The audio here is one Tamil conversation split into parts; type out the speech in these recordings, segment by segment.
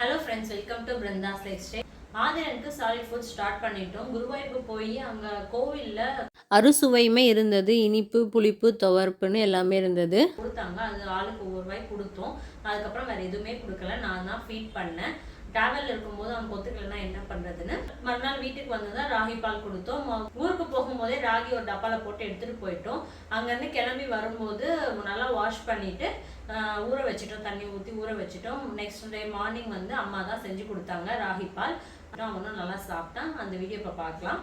Hello friends, welcome to Brinda's Lifestyle. ஆதிரனுக்கு சாலிட் ஃபுட் ஸ்டார்ட் பண்ணிட்டோம். குருவாயூருக்கு போய் அங்கே கோவிலில் அறுசுவையுமே இருந்தது. இனிப்பு, புளிப்பு, துவர்ப்புன்னு எல்லாமே இருந்தது. கொடுத்தாங்க. அது ஆளுக்கு ஒவ்வொரு ரூபாய் கொடுத்தோம். அதுக்கப்புறம் வேறு எதுவுமே கொடுக்கல. நான் தான் ஃபீட் பண்ணேன். டிராவலில் இருக்கும்போது அவங்க ஒத்துக்கலைன்னா என்ன பண்ணுறதுன்னு மறுநாள் வீட்டுக்கு வந்து தான் ராகி பால் கொடுத்தோம். ஊருக்கு போகும்போதே ராகி ஒரு டப்பாவில் போட்டு எடுத்துகிட்டு போயிட்டோம். அங்கேருந்து கிளம்பி வரும்போது நல்லா வாஷ் பண்ணிவிட்டு ஊற வச்சிட்டோம். தண்ணி ஊற்றி ஊற வச்சிட்டோம். நெக்ஸ்ட் டே மார்னிங் வந்து அம்மா தான் செஞ்சு கொடுத்தாங்க ராகி பால். அவனும் நல்லா சாப்பிட்டான். அந்த வீடியோ இப்போ பார்க்கலாம்.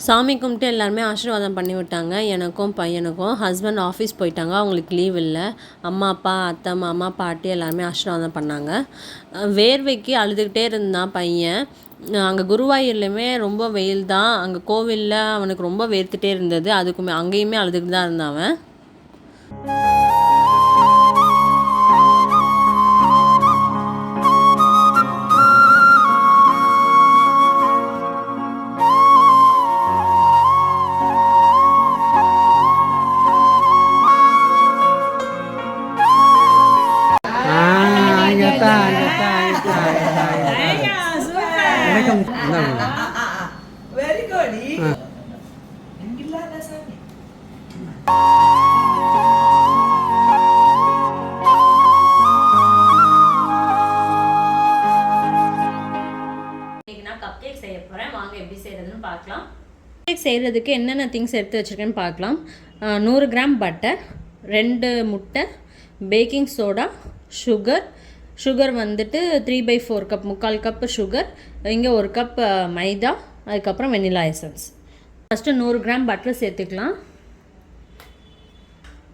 சாமி கும்பிட்டு எல்லாருமே ஆசீர்வாதம் பண்ணி விட்டாங்க. எனக்கும் பையனுக்கும். ஹஸ்பண்ட் ஆஃபீஸ் போயிட்டாங்க, அவங்களுக்கு லீவ் இல்லை. அம்மா அப்பா அத்தை மாமா பாட்டி எல்லாருமே ஆசீர்வாதம் பண்ணாங்க. வேர்வைக்கு அழுதுகிட்டே இருந்தான் பையன். அங்கே குருவாயூர்லையுமே ரொம்ப வெயில் தான். அங்கே கோவிலில் அவனுக்கு ரொம்ப வேர்த்துட்டே இருந்தது. அதுக்குமே அங்கேயுமே அழுதுகிட்டு தான் இருந்தான் அவன். Very good. கப்கேக் செய்ய போகிறேன். வாங்க எப்படி செய்கிறதுன்னு பார்க்கலாம். கப்கேக் செய்கிறதுக்கு என்னென்ன திங்ஸ் எடுத்து வச்சுருக்கேன்னு பார்க்கலாம். 100 கிராம் பட்டர், 2 முட்டை, பேக்கிங் சோடா, சுகர் வந்துட்டு 3/4 கப், 3/4 கப்பு சுகர், இங்கே 1 கப் மைதா, அதுக்கப்புறம் vanilla essence. First 100 gram butter சேர்த்துக்கலாம்.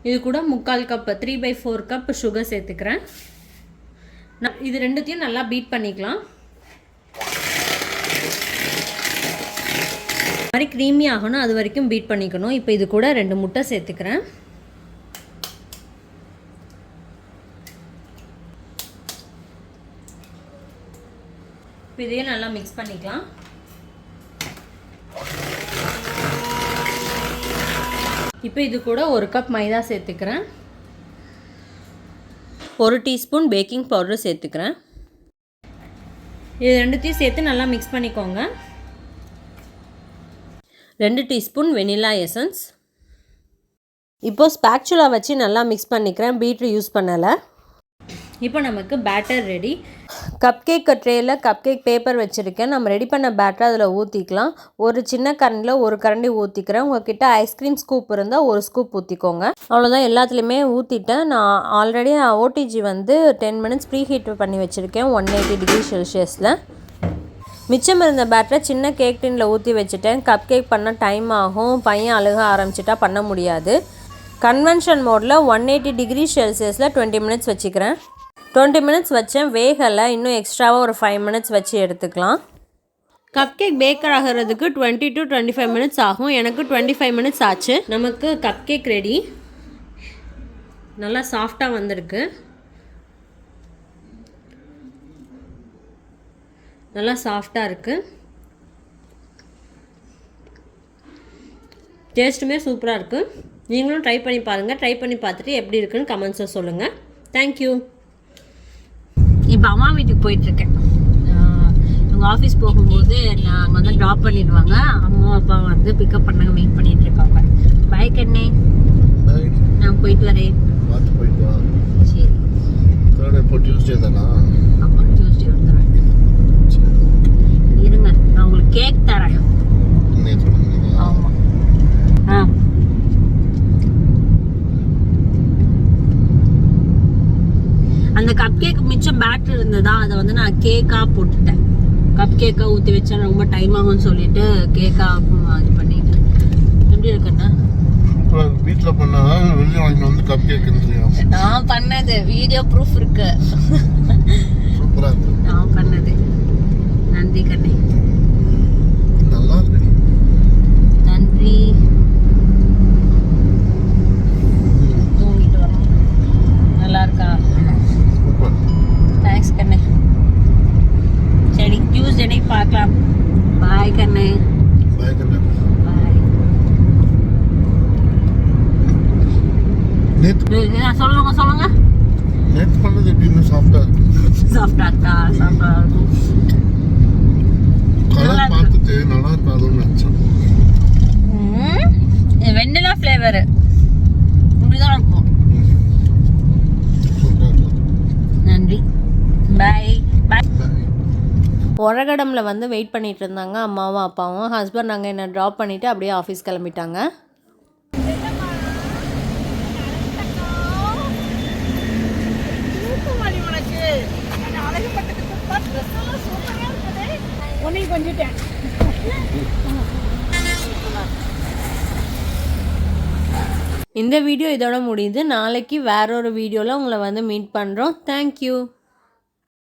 இது கூட 3/4 கப் 3/4 கப் சுகர் சேர்த்துக்கிறேன். இது ரெண்டுத்தையும் நல்லா பீட் பண்ணிக்கலாம். இது மாதிரி க்ரீமி ஆகணும், அது வரைக்கும் பீட் பண்ணிக்கணும். இப்போ இது கூட 2 முட்டை சேர்த்துக்கிறேன். இதையும் நல்லா மிக்ஸ் பண்ணிக்கலாம். இப்போ இது கூட 1 கப் மைதா சேர்த்துக்கிறேன். 1 டீஸ்பூன் பேக்கிங் பவுடர் சேர்த்துக்கிறேன். இது ரெண்டுத்தையும் சேர்த்து நல்லா மிக்ஸ் பண்ணிக்கோங்க. 2 டீஸ்பூன் வெனிலா எசன்ஸ். இப்போது ஸ்பேக்சுலா வச்சு நல்லா மிக்ஸ் பண்ணிக்கிறேன். பீட்ரு யூஸ் பண்ணலை. இப்போ நமக்கு பேட்டர் ரெடி. கப் கேக் ட்ரேயில் கப் கேக் பேப்பர் வச்சுருக்கேன். நம்ம ரெடி பண்ண பேட்டர் அதில் ஊற்றிக்கலாம். ஒரு சின்ன கரண்டில் 1 கரண்டி ஊற்றிக்கிறேன். உங்கள்கிட்ட ஐஸ்கிரீம் ஸ்கூப் இருந்தால் 1 ஸ்கூப் ஊற்றிக்கோங்க. அவ்வளோதான், எல்லாத்துலேயுமே ஊற்றிட்டேன். நான் ஆல்ரெடி ஓடிஜி வந்து 10 மினிட்ஸ் ப்ரீ ஹீட் பண்ணி வச்சுருக்கேன் 180 டிகிரி செல்சியஸில். மிச்சம் இருந்த பேட்டரை சின்ன கேக் டின்னில் ஊற்றி வச்சுட்டேன். கப் கேக் பண்ண டைம் ஆகும். பையன் அழுக ஆரம்பிச்சிட்டா பண்ண முடியாது. கன்வென்ஷன் மோடில் 180 டிகிரி செல்சியஸில் 20 மினிட்ஸ் வச்சுக்கிறேன். 20 மினிட்ஸ் வச்சேன், வேகலை. இன்னும் எக்ஸ்ட்ராவாக ஒரு 5 மினிட்ஸ் வச்சு எடுத்துக்கலாம். கப் கேக் பேக்கர் ஆகிறதுக்கு 20 to 25 மினிட்ஸ் ஆகும். எனக்கு 25 மினிட்ஸ் ஆச்சு. நமக்கு கப் கேக் ரெடி. நல்லா சாஃப்டாக வந்திருக்கு. நல்லா சாஃப்டாக இருக்குது. டேஸ்ட்டுமே சூப்பராக இருக்குது. நீங்களும் ட்ரை பண்ணி பாருங்கள். ட்ரை பண்ணி பார்த்துட்டு எப்படி இருக்குன்னு கமெண்ட்ஸில் சொல்லுங்கள். தேங்க்யூ. இப்போ அம்மா வீட்டுக்கு போயிட்டுருக்கேன். இவங்க ஆஃபீஸ் போகும்போது நான் வந்து ட்ராப் பண்ணிடுவாங்க. அம்மா அப்பா வந்து பிக்கப் பண்ணாங்க, வெயிட் பண்ணிட்டு இருக்காங்க. பை கண்ணே, நான் போயிட்டு வரேன். சரி, இப்போ டியூஸ்டே தானா? ஆமாம், டியூஸ்டே வந்துடுறேன். இருங்க, நான் உங்களுக்கு கேக் தரேன். ஆமாம். அந்த கப் கேக் மிச்சம் பேட்டர் இருந்ததா, அதை வந்து நான் கேக்காக போட்டுட்டேன். கப் கேக்காக ஊற்றி வச்சா ரொம்ப டைம் ஆகும்னு சொல்லிட்டு கேக்காக இது பண்ணிட்டேன். எப்படி இருக்குண்ணா? வீட்டில் பண்ணாதா வெளியே வாங்கி வந்து கப் கேக் நான் பண்ணது வீடியோ ப்ரூஃப் இருக்கு. சூப்பராக இருக்கு நான் பண்ணது. நன்றி கண்ணே. நல்லா இருக்கு. நன்றி. தூங்கிட்டு வரேன். நல்லா இருக்கா? தேங்க்ஸ் கண்ணே. சரி, டியூஸ்டே பார்க்கலாம். பாய் கண்ணே. பாய் கண்ணே. சொல்லுங்க நேற்று பண்ணது எப்படின்னு சாப்பிட்டா சாப்பிட்டாக்கா சாப்பிட்டா கலர் பார்த்துட்டு நல்லா இருக்காதுன்னு நினச்சேன். வெண்ணிலா ஃப்ளேவரு இப்படிதான் இருக்கும். நன்றி, பாய் பாய். ஒரகடமில் வந்து வெயிட் பண்ணிட்டு இருந்தாங்க அம்மாவும் அப்பாவும். ஹஸ்பண்ட் நாங்கள் என்னை ட்ராப் பண்ணிவிட்டு அப்படியே ஆஃபீஸ் கிளம்பிட்டாங்க. இந்த வீடியோ இதோட முடியுது. நாளைக்கு வேற ஒரு வீடியோவில் உங்களை வந்து மீட் பண்ணுறோம். தேங்க்யூ.